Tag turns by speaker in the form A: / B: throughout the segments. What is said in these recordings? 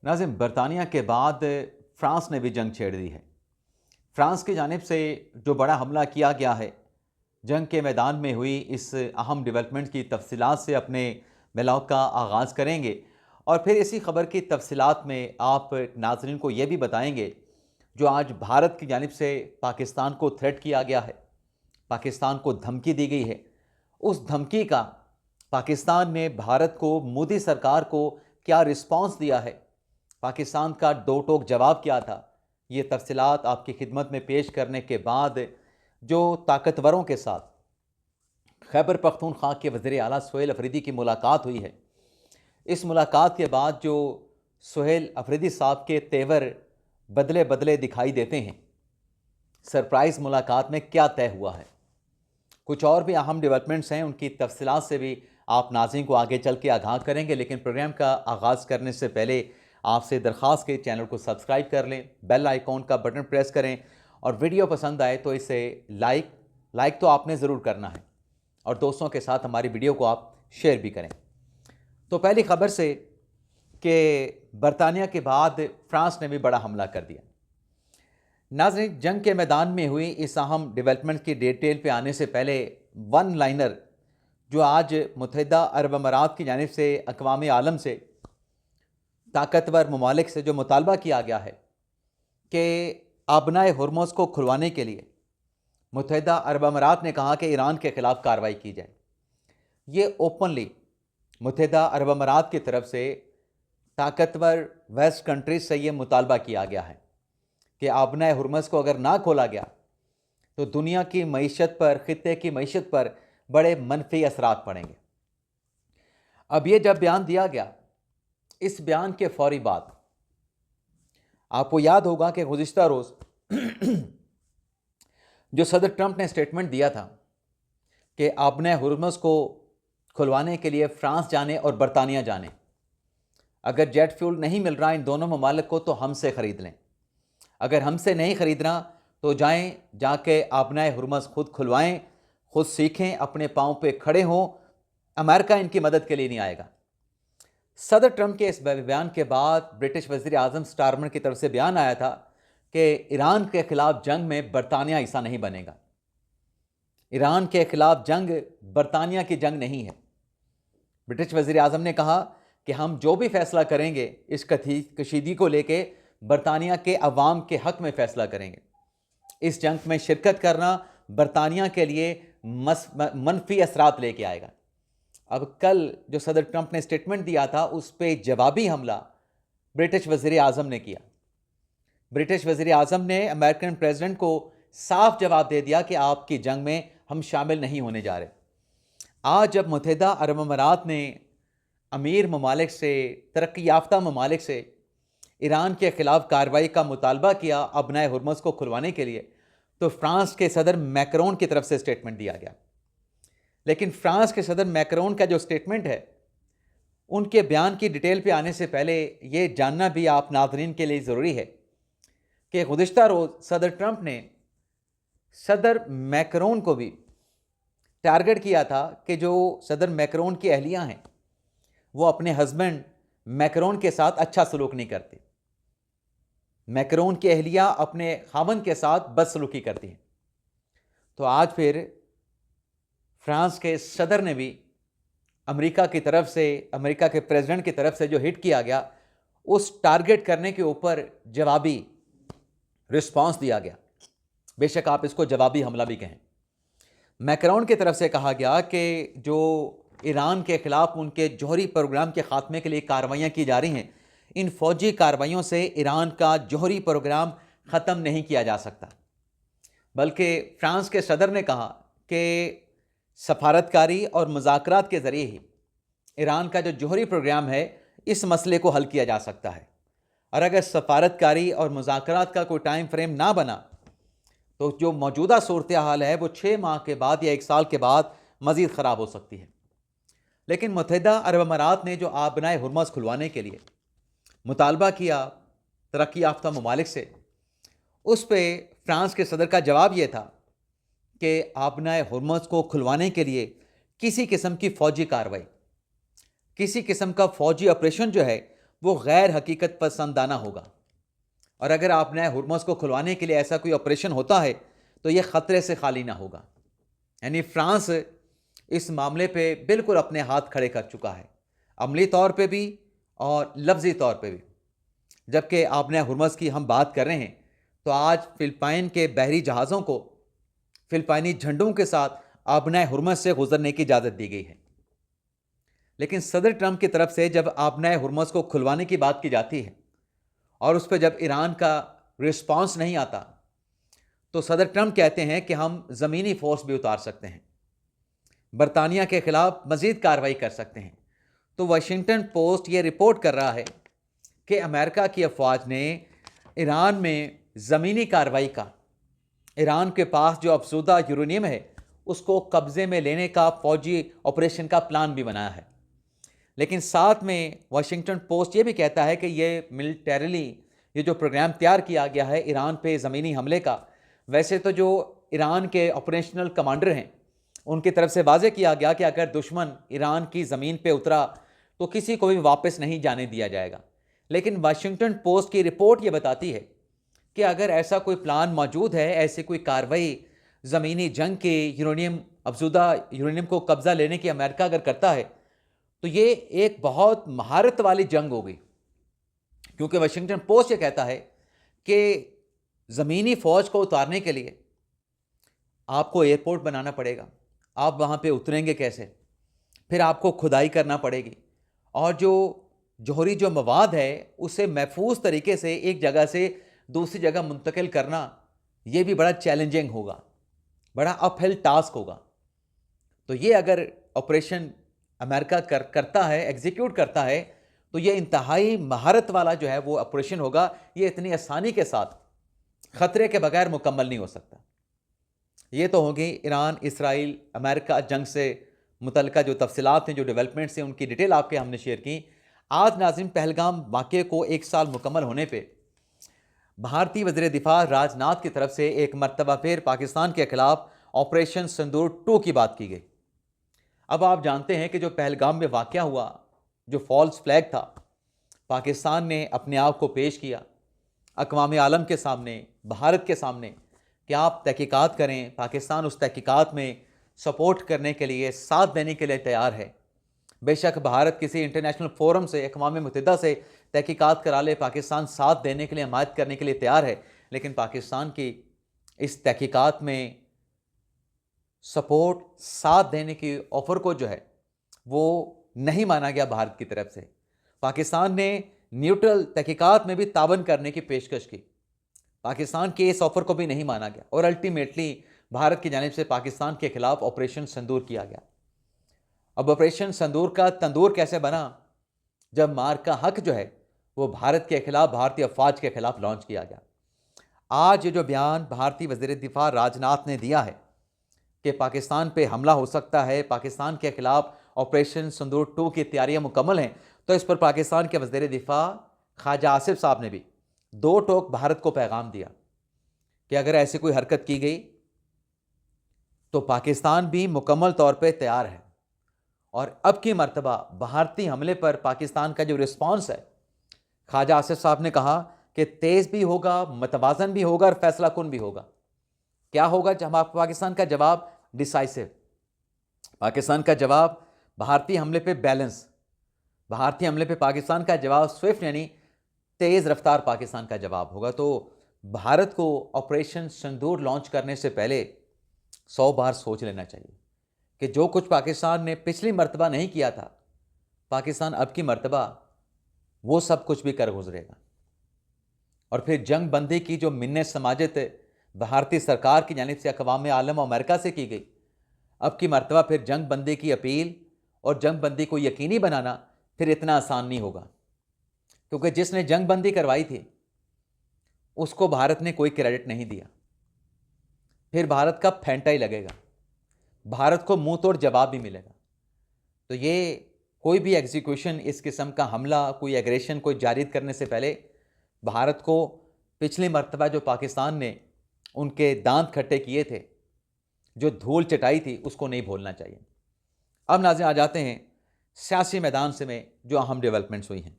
A: नाज़िम, बरतानिया के बाद फ़्रांस ने भी जंग छेड़ दी है। फ़्रांस की जानिब से जो बड़ा हमला किया गया है, जंग के मैदान में हुई इस अहम डेवलपमेंट की तफसीलात से अपने ब्लॉग का आगाज़ करेंगे और फिर इसी खबर की तफसीलात में आप नाज़रीन को ये भी बताएंगे जो आज भारत की जानिब से पाकिस्तान को थ्रेट किया गया है, पाकिस्तान को धमकी दी गई है। उस धमकी का पाकिस्तान ने भारत को, मोदी सरकार को क्या रिस्पॉन्स दिया है, पाकिस्तान का दो टोक जवाब क्या था, ये तफसीलात आपकी खिदमत में पेश करने के बाद जो ताकतवरों के साथ खैबर पख्तूनख्वा के वज़ीर आला सुहेल अफरीदी की मुलाकात हुई है, इस मुलाकात के बाद जो सुहेल अफरीदी साहब के तेवर बदले बदले दिखाई देते हैं, सरप्राइज़ मुलाकात में क्या तय हुआ है, कुछ और भी अहम डेवलपमेंट्स हैं, उनकी तफसीलात से भी आप नाज़रीन को आगे चल के आगाह करेंगे। लेकिन प्रोग्राम का आगाज़ करने से पहले आपसे दरख्वास्त के चैनल को सब्सक्राइब कर लें, बेल आइकॉन का बटन प्रेस करें और वीडियो पसंद आए तो इसे लाइक तो आपने ज़रूर करना है और दोस्तों के साथ हमारी वीडियो को आप शेयर भी करें। तो पहली खबर से कि बरतानिया के बाद फ्रांस ने भी बड़ा हमला कर दिया। नाज़रीन, जंग के मैदान में हुई इस अहम डेवलपमेंट की डिटेल पे आने से पहले वन लाइनर जो आज मुत्तहिदा अरब अमारात की जानिब से अक़वाम आलम से, ताकतवर ममालिक से जो मुतालबा किया गया है कि आबनाए हुर्मुज़ को खुलवाने के लिए मुत्तहिदा अरब अमारात ने कहा कि ईरान के ख़िलाफ़ कार्रवाई की जाए। ये ओपनली मुत्तहिदा अरब अमारात की तरफ से ताकतवर वेस्ट कंट्रीज से ये मुतालबा किया गया है कि आबनाए हुर्मुज़ को अगर ना खोला गया तो दुनिया की मईशत पर, ख़ित्ते की मईशत पर बड़े मनफी असरात पड़ेंगे। अब ये जब बयान दिया गया, इस बयान के फौरी बाद आपको याद होगा कि गुज़िश्ता रोज़ जो सदर ट्रंप ने स्टेटमेंट दिया था कि आबनाए हुर्मुज़ को खुलवाने के लिए फ़्रांस जाने और बरतानिया जाने, अगर जेट फ्यूल नहीं मिल रहा इन दोनों ममालिक को तो हमसे ख़रीद लें, अगर हमसे नहीं ख़रीदना तो जाएं, जाके आबनाए हुर्मुज़ खुद खुलवाएं, खुद सीखें, अपने पाँव पे खड़े हों, अमेरिका इनकी मदद के लिए नहीं आएगा। सदर ट्रंप के इस बयान के बाद ब्रिटिश वज़ीर आज़म स्टारमर की तरफ से बयान आया था कि ईरान के ख़िलाफ़ जंग में बरतानिया हिस्सा नहीं बनेगा। ईरान के ख़िलाफ़ जंग बरतानिया की जंग नहीं है। ब्रिटिश वज़ीर आज़म ने कहा कि हम जो भी फ़ैसला करेंगे इस कशीदगी को लेके बरतानिया के अवाम के हक़ में फ़ैसला करेंगे। इस जंग में शिरकत करना बरतानिया के लिए मनफी असरात लेके आएगा। अब कल जो सदर ट्रंप ने स्टेटमेंट दिया था उस पर जवाबी हमला ब्रिटिश वज़ीर आज़म ने किया। ब्रिटिश वज़ीर आज़म ने अमेरिकन प्रेसिडेंट को साफ जवाब दे दिया कि आपकी जंग में हम शामिल नहीं होने जा रहे। आज जब मुत्तहिदा अरब अमारात ने अमीर ममालिक से, तरक्की याफ्ता ममालिक से ईरान के ख़िलाफ़ कार्रवाई का मुतालबा किया आबनाए हुर्मुज़ को खुलवाने के लिए, तो फ्रांस के सदर मैक्रोन की तरफ से स्टेटमेंट दिया गया। लेकिन फ्रांस के सदर मैक्रोन का जो स्टेटमेंट है, उनके बयान की डिटेल पे आने से पहले ये जानना भी आप नाज़रीन के लिए ज़रूरी है कि गुज़िश्ता रोज़ सदर ट्रंप ने सदर मैक्रोन को भी टारगेट किया था कि जो सदर मैक्रोन की अहलियाँ हैं वो अपने हस्बैंड मैक्रोन के साथ अच्छा सलूक नहीं करती। मैक्रोन की अहलियाँ अपने खामन के साथ बदसलूकी करती हैं। तो आज फिर फ्रांस के सदर ने भी अमेरिका की तरफ से, अमेरिका के प्रेसिडेंट की तरफ से जो हिट किया गया, उस टारगेट करने के ऊपर जवाबी रिस्पांस दिया गया। बेशक आप इसको जवाबी हमला भी कहें। मैक्रोन की तरफ से कहा गया कि जो ईरान के ख़िलाफ़ उनके जौहरी प्रोग्राम के ख़ात्मे के लिए कार्रवाइयाँ की जा रही हैं, इन फ़ौजी कार्रवाइयों से ईरान का जौहरी प्रोग्राम ख़त्म नहीं किया जा सकता। बल्कि फ्रांस के सदर ने कहा कि सफारतकारी और मुज़ाकरात के ज़रिए ही ईरान का जो जौहरी प्रोग्राम है इस मसले को हल किया जा सकता है, और अगर सफारतकारी और मुज़ाकरात का कोई टाइम फ्रेम ना बना तो जो मौजूदा सूरत हाल है वो 6 माह के बाद या 1 साल के बाद मज़ीद ख़राब हो सकती है। लेकिन मुत्तहिदा अरब अमारात ने जो आबनाए हुर्मुज़ खुलवाने के लिए मुतालबा किया तरक्की याफ्ता ममालिक से, उस पर फ्रांस के सदर का जवाब ये था कि आबनाए हुर्मुज़ को खुलवाने के लिए किसी किस्म की फ़ौजी कार्रवाई, किसी किस्म का फ़ौजी ऑपरेशन जो है वो गैर हकीकत पसंदाना होगा। और अगर आपने हुर्मुज़ को खुलवाने के लिए ऐसा कोई ऑपरेशन होता है तो ये ख़तरे से खाली ना होगा। यानी फ्रांस इस मामले पे बिल्कुल अपने हाथ खड़े कर चुका है, अमली तौर पे भी और लफ्ज़ी तौर पे भी। जबकि आपने हुर्मुज़ की हम बात कर रहे हैं तो आज फ़िलिपाइन के बहरी जहाज़ों को फ़िलिपाइनी झंडों के साथ आबनाए हुर्मुज़ से गुजरने की इजाज़त दी गई है। लेकिन सदर ट्रंप की तरफ से जब आबनाए हुर्मुज़ को खुलवाने की बात की जाती है और उस पर जब ईरान का रिस्पॉन्स नहीं आता तो सदर ट्रंप कहते हैं कि हम ज़मीनी फ़ोर्स भी उतार सकते हैं, बरतानिया के ख़िलाफ़ मज़ीद कार्रवाई कर सकते हैं। तो वाशिंगटन पोस्ट ये रिपोर्ट कर रहा है कि अमेरिका की अफवाज ने ईरान में ज़मीनी कार्रवाई का, ईरान के पास जो अफज़ूदा यूरेनियम है उसको कब्ज़े में लेने का फ़ौजी ऑपरेशन का प्लान भी बनाया है। लेकिन साथ में वाशिंगटन पोस्ट ये भी कहता है कि ये मिलिटरीली ये जो प्रोग्राम तैयार किया गया है ईरान पे ज़मीनी हमले का, वैसे तो जो ईरान के ऑपरेशनल कमांडर हैं उनकी तरफ से वाज़े किया गया कि अगर दुश्मन ईरान की ज़मीन पे उतरा तो किसी को भी वापस नहीं जाने दिया जाएगा। लेकिन वाशिंगटन पोस्ट की रिपोर्ट ये बताती है कि अगर ऐसा कोई प्लान मौजूद है, ऐसी कोई कार्रवाई ज़मीनी जंग के यूरेनियम, अफज़ूदा यूरेनियम को कब्ज़ा लेने की अमेरिका अगर करता है तो ये एक बहुत महारत वाली जंग होगी। क्योंकि वाशिंगटन पोस्ट ये कहता है कि ज़मीनी फ़ौज को उतारने के लिए आपको एयरपोर्ट बनाना पड़ेगा, आप वहाँ पे उतरेंगे कैसे, फिर आपको खुदाई करना पड़ेगी और जो जौहरी जो मवाद है उसे महफूज तरीके से एक जगह से दूसरी जगह मुंतकिल करना, ये भी बड़ा चैलेंजिंग होगा, बड़ा अपहिल टास्क होगा। तो ये अगर ऑपरेशन अमेरिका करता है, एग्जीक्यूट करता है, तो ये इंतहाई महारत वाला जो है वो ऑपरेशन होगा। ये इतनी आसानी के साथ ख़तरे के बगैर मुकम्मल नहीं हो सकता। ये तो होगी ईरान इसराइल अमेरिका जंग से मुतल्लिका जो तफसीलात हैं, जो डेवलपमेंट्स हैं, उनकी डिटेल आपके हमने शेयर की। आज नाज़रीन, पहलगाम वाक़े को 1 साल मुकम्मल होने पे भारतीय वज़ीर दिफ़ा राजनाथ की तरफ से एक मरतबा फिर पाकिस्तान के ख़िलाफ़ ऑपरेशन सिंदूर 2 की बात की गई। अब आप जानते हैं कि जो पहलगाम में वाक़या हुआ, जो फॉल्स फ्लैग था, पाकिस्तान ने अपने आप को पेश किया अक़वाम आलम के सामने, भारत के सामने कि आप तहकीकात करें। पाकिस्तान उस तहकीकात में सपोर्ट करने के लिए, साथ देने के लिए तैयार है। बेशक भारत किसी इंटरनेशनल फोरम से, अक़वाम मुत्तहिदा से तहकीकात करा ले, पाकिस्तान साथ देने के लिए, हमायत करने के लिए तैयार है। लेकिन पाकिस्तान की इस तहकीकात में सपोर्ट, साथ देने की ऑफ़र को जो है वो नहीं माना गया भारत की तरफ से। पाकिस्तान ने न्यूट्रल तहकीकात में भी तावन करने की पेशकश की, पाकिस्तान के इस ऑफ़र को भी नहीं माना गया और अल्टीमेटली भारत की जानिब से पाकिस्तान के ख़िलाफ़ ऑपरेशन सिंदूर किया गया। अब ऑपरेशन सिंदूर का तंदूर कैसे बना? जब मार का हक जो है वो भारत के ख़िलाफ़, भारतीय अफ़वाज के ख़िलाफ़ लॉन्च किया गया। आज ये जो बयान भारतीय वज़ीर दिफ़ा राजनाथ ने दिया है कि पाकिस्तान पे हमला हो सकता है, पाकिस्तान के ख़िलाफ़ ऑपरेशन सिंदूर 2 की तैयारियां मुकम्मल हैं, तो इस पर पाकिस्तान के वज़ीर दिफ़ा ख्वाजा आसिफ साहब ने भी 2 टोक भारत को पैगाम दिया कि अगर ऐसी कोई हरकत की गई तो पाकिस्तान भी मुकम्मल तौर पे तैयार है। और अब की मर्तबा भारतीय हमले पर पाकिस्तान का जो रिस्पॉन्स है, ख्वाजा आसिफ साहब ने कहा कि तेज़ भी होगा, मतवाज़न भी होगा और फैसला कुन भी होगा। क्या होगा? जब पाकिस्तान का जवाब डिसाइसिव, पाकिस्तान का जवाब भारतीय हमले पे बैलेंस, भारतीय हमले पे पाकिस्तान का जवाब स्विफ्ट यानी तेज़ रफ्तार पाकिस्तान का जवाब होगा। तो भारत को ऑपरेशन सिंदूर लॉन्च करने से पहले 100 बार सोच लेना चाहिए कि जो कुछ पाकिस्तान ने पिछली मर्तबा नहीं किया था, पाकिस्तान अब की मर्तबा वो सब कुछ भी कर गुजरेगा। और फिर जंग बंदी की जो मिन्नत समाजत भारतीय सरकार की जानिब से अक़वाम आलम और अमेरिका से की गई, अब की मर्तबा फिर जंग बंदी की अपील और जंग बंदी को यकीनी बनाना फिर इतना आसान नहीं होगा, क्योंकि जिसने जंग बंदी करवाई थी उसको भारत ने कोई क्रेडिट नहीं दिया। फिर भारत का फेंटा ही लगेगा, भारत को मुंह तोड़ जवाब भी मिलेगा। तो ये कोई भी एग्जीक्यूशन, इस किस्म का हमला, कोई एग्रेशन, कोई जारी करने से पहले भारत को पिछली मर्तबा जो पाकिस्तान ने उनके दांत खट्टे किए थे, जो धूल चटाई थी, उसको नहीं भूलना चाहिए। अब नाज़रीन आ जाते हैं सियासी मैदान से में जो अहम डेवलपमेंट्स हुई हैं।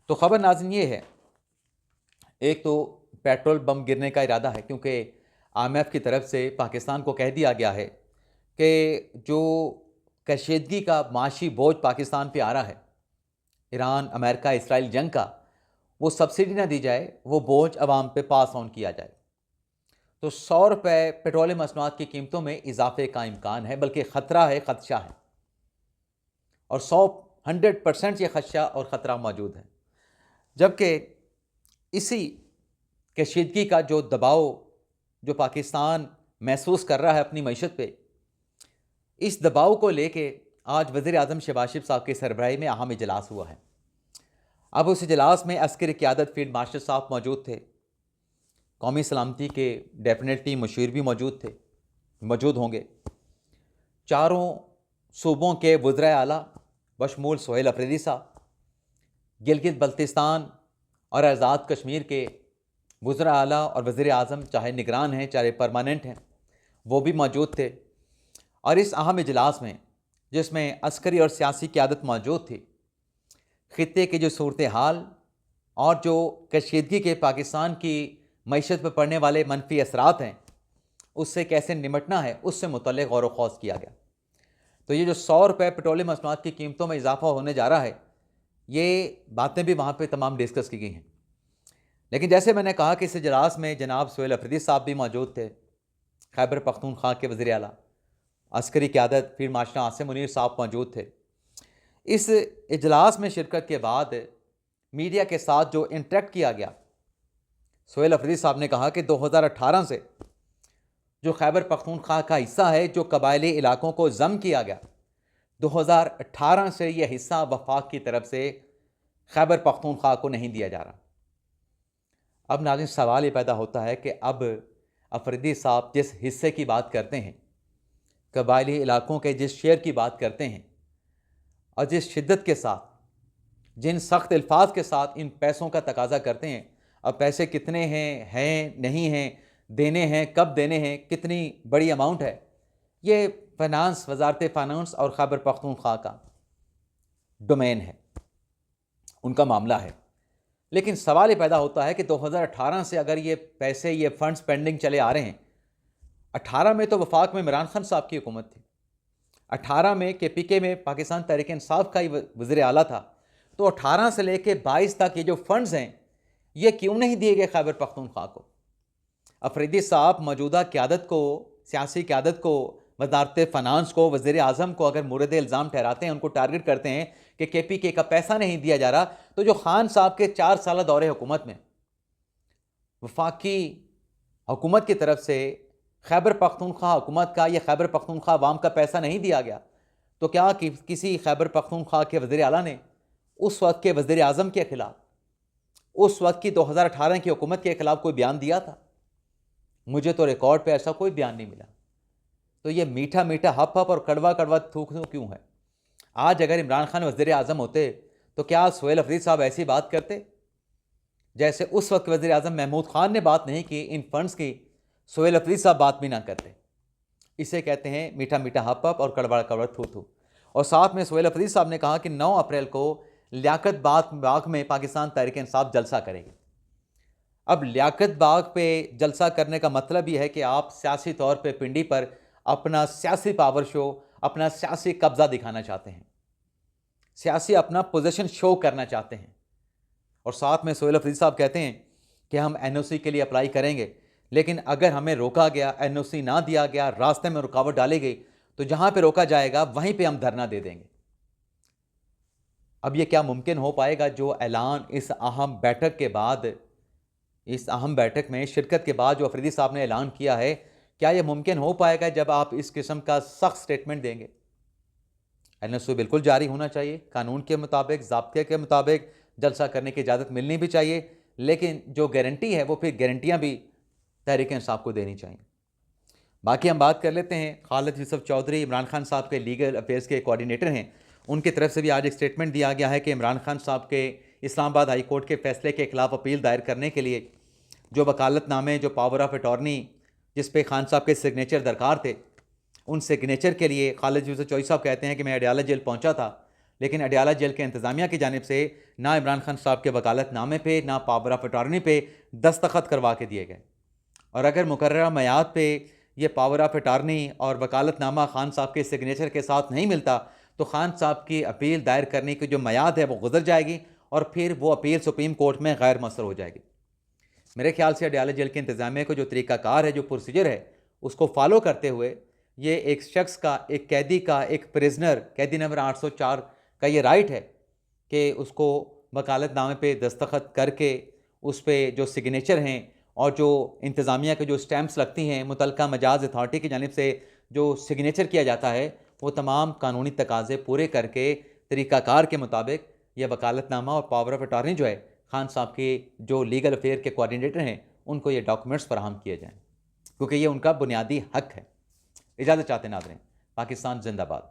A: तो ख़बर नाज़रीन ये है, एक तो पेट्रोल बम गिरने का इरादा है, क्योंकि IMF की तरफ से पाकिस्तान को कह दिया गया है कि जो कशीदगी का माशी बोझ पाकिस्तान पे आ रहा है, ईरान, अमेरिका, इसराइल जंग का, वो सब्सिडी ना दी जाए, वो बोझ अवाम पे पास ऑन किया जाए। तो 100 रुपये पेट्रोलियम मसनूआत की कीमतों में इजाफे का इम्कान है, बल्कि ख़तरा है, ख़दशा है, और 100% ये ख़दशा और ख़तरा मौजूद है। जबकि इसी कशीदगी का जो दबाव जो पाकिस्तान महसूस कर रहा है अपनी मईशत पे, इस दबाव को लेके आज वज़ीर आज़म शहबाज शरीफ साहब की सरबराही में अहम इजलास हुआ है। अब उस इजलास में अस्करी क़यादत फील्ड मार्शल साहब मौजूद थे, कौमी सलामती के डेफिनेटली मुशीर भी मौजूद होंगे, चारों सूबों के वज़राए आला बशमूल सोहेल अफरीदी साहब, गिलगित बल्तिस्तान और आज़ाद कश्मीर के वज़राए आला और वज़ीर आज़म, चाहे निगरान हैं चाहे परमानेंट हैं, वो भी मौजूद थे। और इस अहम इजलास में, जिसमें अस्करी और सियासी क़यादत मौजूद थी, ख़ित्ते की जो सूरत हाल और जो कशीदगी के पाकिस्तान की मईशत पर पड़ने वाले मनफी असरात हैं, उससे कैसे निमटना है, उससे मुतल्लिक़ गौर व ख़ौज़ किया गया। तो ये जो 100 रुपये पेट्रोलियम मसनूआत की कीमतों में इजाफा होने जा रहा है, ये बातें भी वहाँ पे तमाम डिस्कस की गई हैं। लेकिन जैसे मैंने कहा कि इस इजलास में जनाब सोहेल अफरीदी साहब भी मौजूद थे, खैबर पख्तूनख्वा के वज़ीर आला, अस्करी क़यादत फील्ड मार्शल आसिम मुनीर साहब मौजूद थे। इस इजलास में शिरकत के बाद मीडिया के साथ जो इंटरेक्ट किया गया, सोहेल अफरीदी साहब ने कहा कि 2018 से जो खैबर पख्तूनख्वा का हिस्सा है, जो कबायली इलाकों को ज़म किया गया, 2018 से यह हिस्सा वफाक की तरफ से खैबर पख्तूनख्वा को नहीं दिया जा रहा। अब नाज़रीन सवाल ये पैदा होता है कि अब अफरीदी साहब जिस हिस्से की बात करते हैं, कबायली इलाकों के जिस शेयर की बात करते हैं, और जिस शिद्दत के साथ, जिन सख्त अल्फाज के साथ इन पैसों का तकाजा करते हैं, अब पैसे कितने हैं नहीं हैं, देने हैं, कब देने हैं, कितनी बड़ी अमाउंट है, ये फाइनेंस, वजारत फाइनेंस और खैबर पख्तूनख्वा का डोमेन है, उनका मामला है। लेकिन सवाल ये पैदा होता है कि 2018 से अगर ये पैसे, ये फंड्स पेंडिंग चले आ रहे हैं, 18 में तो वफाक में इमरान खान साहब की हुकूमत थी, 18 में KPK में पाकिस्तान तहरीक इंसाफ का ही वज़ीर आला था, तो 18 से लेके 22 तक ये जो फंड्स हैं, ये क्यों नहीं दिए गए खैबर पख्तूनख्वा को? अफरीदी साहब मौजूदा क़यादत को, सियासी क़यादत को, वज़ारत फ़ाइनेंस को, वज़ीर आज़म को अगर मुरद इल्ज़ाम ठहराते हैं, उनको टारगेट करते हैं कि KPK का पैसा नहीं दिया जा रहा, तो जो खान साहब के 4 साल दौरे हुकूमत में वफाकी हुकूमत की तरफ से खैबर पख्तूनख्वा हुकूमत का या खैबर पख्तूनख्वा अवाम का पैसा नहीं दिया गया, तो क्या किसी खैबर पख्तूनख्वा के वज़ीर आला ने उस वक्त के वज़ीर आज़म के ख़िलाफ़, उस वक्त की 2018 की हुकूमत के ख़िलाफ़ कोई बयान दिया था? मुझे तो रिकॉर्ड पे ऐसा कोई बयान नहीं मिला। तो ये मीठा मीठा हप हप और कड़वा कड़वा थूक क्यों है? आज अगर इमरान खान वज़ीर आज़म होते तो क्या सोहेल अफरीदी साहब ऐसी बात करते? जैसे उस वक्त वज़ीर आज़म महमूद खान ने बात नहीं की इन फंड्स की, सोहेल अफरीदी साहब बात भी ना करते। इसे कहते हैं मीठा मीठा हप हप और कड़वा कड़वा थू थू। और साथ में सोहेल अफरीदी साहब ने कहा कि 9 अप्रैल को लियाकत बाग में पाकिस्तान तहरीक इंसाफ जलसा करेगी। अब लियाकत बाग पे जलसा करने का मतलब ये है कि आप सियासी तौर पे पिंडी पर अपना सियासी पावर शो, अपना सियासी कब्ज़ा दिखाना चाहते हैं, सियासी अपना पोजीशन शो करना चाहते हैं। और साथ में सोहेल अफरीदी साहब कहते हैं कि हम NOC के लिए अप्लाई करेंगे, लेकिन अगर हमें रोका गया, NOC ना दिया गया, रास्ते में रुकावट डाली गई, तो जहाँ पे रोका जाएगा वहीं पे हम धरना दे देंगे। अब ये क्या मुमकिन हो पाएगा जो ऐलान इस अहम बैठक के बाद, इस अहम बैठक में शिरकत के बाद जो अफरीदी साहब ने ऐलान किया है, क्या यह मुमकिन हो पाएगा जब आप इस किस्म का सख्त स्टेटमेंट देंगे? NOC बिल्कुल जारी होना चाहिए, कानून के मुताबिक, ज़ाब्ते के मुताबिक जलसा करने की इजाज़त मिलनी भी चाहिए, लेकिन जो गारंटी है वो फिर गारंटियाँ भी तहरीक इंसाफ को देनी चाहिए। बाकी हम बात कर लेते हैं, खालिद यूसुफ चौधरी इमरान खान साहब के लीगल अफेयर्स के कोऑर्डिनेटर हैं, उनकी तरफ से भी आज एक स्टेटमेंट दिया गया है कि इमरान खान साहब के इस्लामाबाद हाई कोर्ट के फैसले के खिलाफ अपील दायर करने के लिए जो वकालतनामे, जो पावर ऑफ अटॉर्नी जिस पे खान साहब के सिग्नेचर दरकार थे, उन सिग्नेचर के लिए खालिद यूसुफ चौधरी साहब कहते हैं कि मैं अडयाला जेल पहुंचा था, लेकिन अडयाला जेल के इंतज़ामिया की जानिब से ना इमरान खान साहब के वकालतनामे पे ना पावर ऑफ अटॉर्नी पे दस्तखत करवा के दिए गए। और अगर मुकर्ररा मियाद पे ये पावर ऑफ अटॉर्नी और वकालतनामा खान साहब के सिग्नेचर के साथ नहीं मिलता तो खान साहब की अपील दायर करने की जो मियाद है वो गुजर जाएगी और फिर वो अपील सुप्रीम कोर्ट में गैर मौसर हो जाएगी। मेरे ख्याल से अडयाला जेल के इंतज़ामिया को जो तरीक़ाकार है, जो प्रोसीजर है, उसको फॉलो करते हुए ये एक शख्स का, एक कैदी का, एक प्रिजनर, कैदी नंबर 804 का ये राइट है कि उसको वकालतनामे पे दस्तखत करके उस पर जो सिग्नेचर हैं और जो इंतज़ामिया के जो स्टैम्प्स लगती हैं, मुतलका मजाज अथॉरिटी की जानिब से जो सिग्नेचर किया जाता है, वो तमाम कानूनी तकाज़े पूरे करके तरीक़ाकार के मुताबिक यह वकालतनामा और पावर ऑफ अटॉर्नी जो है खान साहब के जो लीगल अफेयर के कोऑर्डिनेटर हैं उनको ये डॉक्यूमेंट्स फराहम किए जाएँ, क्योंकि ये उनका बुनियादी हक है। इजाज़त चाहते नाज़रीन। पाकिस्तान जिंदाबाद।